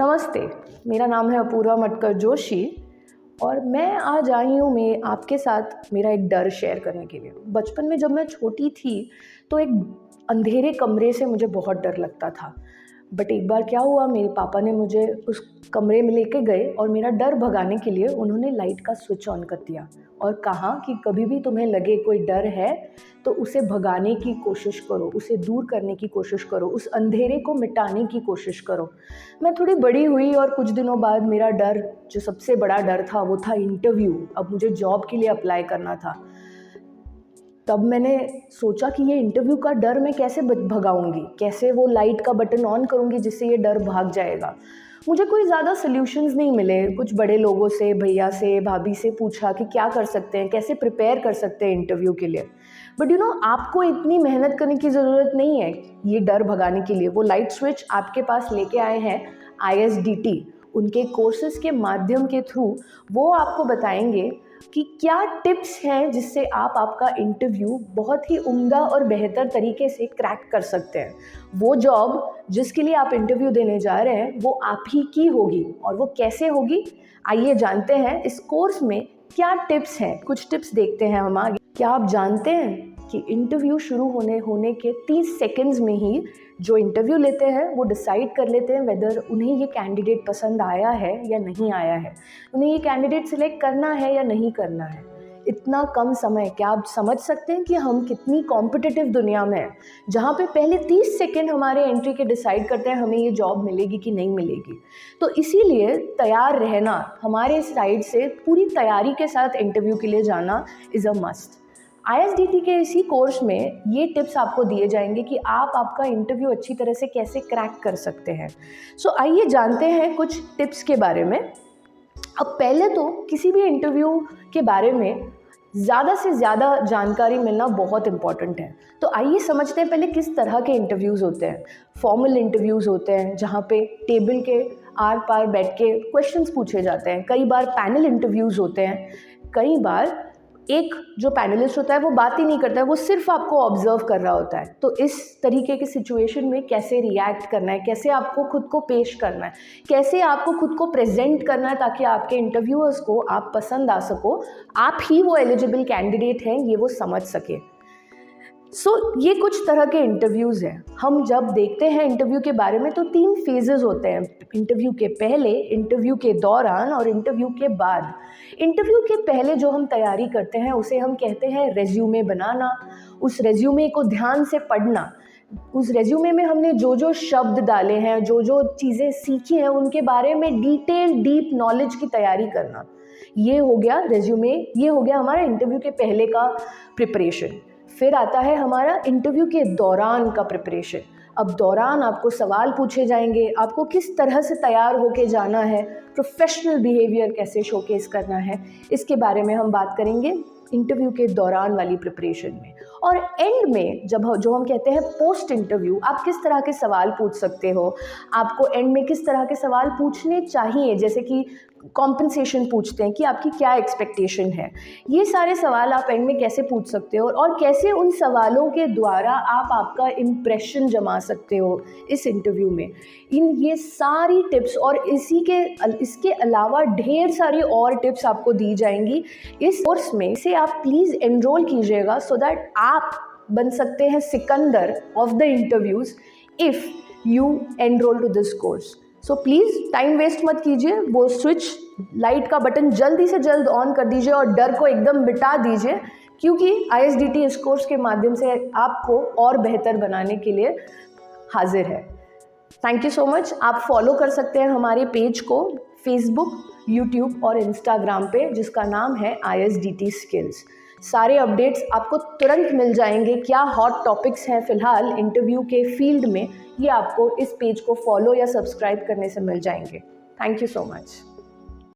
नमस्ते, मेरा नाम है अपूर्वा मटकर जोशी और मैं आज आई हूँ मैं आपके साथ मेरा एक डर शेयर करने के लिए। बचपन में जब मैं छोटी थी तो एक अंधेरे कमरे से मुझे बहुत डर लगता था। बट एक बार क्या हुआ, मेरे पापा ने मुझे उस कमरे में लेके गए और मेरा डर भगाने के लिए उन्होंने लाइट का स्विच ऑन कर दिया और कहा कि कभी भी तुम्हें लगे कोई डर है तो उसे भगाने की कोशिश करो, उसे दूर करने की कोशिश करो, उस अंधेरे को मिटाने की कोशिश करो। मैं थोड़ी बड़ी हुई और कुछ दिनों बाद मेरा डर, जो सबसे बड़ा डर था, वो था इंटरव्यू। अब मुझे जॉब के लिए अप्लाई करना था। तब मैंने सोचा कि ये इंटरव्यू का डर मैं कैसे भगाऊंगी, कैसे वो लाइट का बटन ऑन करूंगी जिससे ये डर भाग जाएगा। मुझे कोई ज़्यादा सॉल्यूशंस नहीं मिले। कुछ बड़े लोगों से, भैया से, भाभी से पूछा कि क्या कर सकते हैं, कैसे प्रिपेयर कर सकते हैं इंटरव्यू के लिए। बट आपको इतनी मेहनत करने की ज़रूरत नहीं है ये डर भगाने के लिए। वो लाइट स्विच आपके पास लेके आए हैं ISDT। उनके कोर्सेज़ के माध्यम के थ्रू वो आपको बताएंगे कि क्या टिप्स हैं जिससे आप आपका इंटरव्यू बहुत ही उम्दा और बेहतर तरीके से क्रैक कर सकते हैं। वो जॉब जिसके लिए आप इंटरव्यू देने जा रहे हैं वो आप ही की होगी, और वो कैसे होगी आइए जानते हैं इस कोर्स में क्या टिप्स हैं। कुछ टिप्स देखते हैं हम आगे। क्या आप जानते हैं कि इंटरव्यू शुरू होने के 30 सेकंड्स में ही जो इंटरव्यू लेते हैं वो डिसाइड कर लेते हैं वेदर उन्हें ये कैंडिडेट पसंद आया है या नहीं आया है, उन्हें ये कैंडिडेट सिलेक्ट करना है या नहीं करना है। इतना कम समय, क्या आप समझ सकते हैं कि हम कितनी कॉम्पिटिटिव दुनिया में हैं, जहाँ पे पहले 30 सेकंड हमारे एंट्री के डिसाइड करते हैं हमें ये जॉब मिलेगी कि नहीं मिलेगी। तो इसीलिए तैयार रहना, हमारे साइड से पूरी तैयारी के साथ इंटरव्यू के लिए जाना इज़ अ मस्ट। ISDT के इसी कोर्स में ये टिप्स आपको दिए जाएंगे कि आप आपका इंटरव्यू अच्छी तरह से कैसे क्रैक कर सकते हैं। सो आइए जानते हैं कुछ टिप्स के बारे में। अब पहले तो किसी भी इंटरव्यू के बारे में ज़्यादा से ज़्यादा जानकारी मिलना बहुत इम्पॉर्टेंट है। तो आइए समझते हैं पहले किस तरह के इंटरव्यूज़ होते हैं। फॉर्मल इंटरव्यूज़ होते हैं जहाँ पे टेबल के आर पार बैठ के क्वेश्चंस पूछे जाते हैं। कई बार पैनल इंटरव्यूज़ होते हैं। कई बार एक जो पैनलिस्ट होता है वो बात ही नहीं करता है, वो सिर्फ आपको ऑब्जर्व कर रहा होता है। तो इस तरीके की सिचुएशन में कैसे रिएक्ट करना है, कैसे आपको खुद को पेश करना है, कैसे आपको खुद को प्रेजेंट करना है ताकि आपके इंटरव्यूअर्स को आप पसंद आ सको, आप ही वो एलिजिबल कैंडिडेट हैं ये वो समझ सके। ये कुछ तरह के इंटरव्यूज़ हैं। हम जब देखते हैं इंटरव्यू के बारे में तो 3 फेजेस होते हैं, इंटरव्यू के पहले, इंटरव्यू के दौरान और इंटरव्यू के बाद। इंटरव्यू के पहले जो हम तैयारी करते हैं उसे हम कहते हैं रेज्यूमे बनाना। उस रेज्यूमे को ध्यान से पढ़ना, उस रेज्यूमे में हमने जो जो शब्द डाले हैं, जो जो चीज़ें सीखी हैं, उनके बारे में डीप नॉलेज की तैयारी करना। ये हो गया रेज्यूमे, ये हो गया हमारा इंटरव्यू के पहले का प्रिपरेशन। फिर आता है हमारा इंटरव्यू के दौरान का प्रिपरेशन। अब दौरान आपको सवाल पूछे जाएंगे, आपको किस तरह से तैयार होके जाना है, प्रोफेशनल बिहेवियर कैसे शोकेस करना है, इसके बारे में हम बात करेंगे इंटरव्यू के दौरान वाली प्रिपरेशन में। और एंड में जो हम कहते हैं पोस्ट इंटरव्यू, आप किस तरह के सवाल पूछ सकते हो, आपको एंड में किस तरह के सवाल पूछने चाहिए, जैसे कि कॉम्पनसेशन पूछते हैं कि आपकी क्या एक्सपेक्टेशन है। ये सारे सवाल आप एंड में कैसे पूछ सकते हो और कैसे उन सवालों के द्वारा आप आपका इम्प्रेशन जमा सकते हो इस इंटरव्यू में। ये सारी टिप्स और इसके अलावा ढेर सारी और टिप्स आपको दी जाएंगी इस कोर्स में। इसे आप प्लीज़ एनरोल कीजिएगा सो दैट आप बन सकते हैं सिकंदर of the interviews if you enrol to this course. So please time waste मत कीजिए, वो स्विच लाइट का बटन जल्दी से जल्द ऑन कर दीजिए और डर को एकदम मिटा दीजिए, क्योंकि ISDT इस कोर्स के माध्यम से आपको और बेहतर बनाने के लिए हाजिर है। Thank you so much. आप फॉलो कर सकते हैं हमारे पेज को फेसबुक, यूट्यूब और इंस्टाग्राम पे, जिसका नाम है ISDT स्किल्स। सारे अपडेट्स आपको तुरंत मिल जाएंगे। क्या हॉट टॉपिक्स हैं फ़िलहाल इंटरव्यू के फील्ड में, ये आपको इस पेज को फॉलो या सब्सक्राइब करने से मिल जाएंगे। Thank you so much.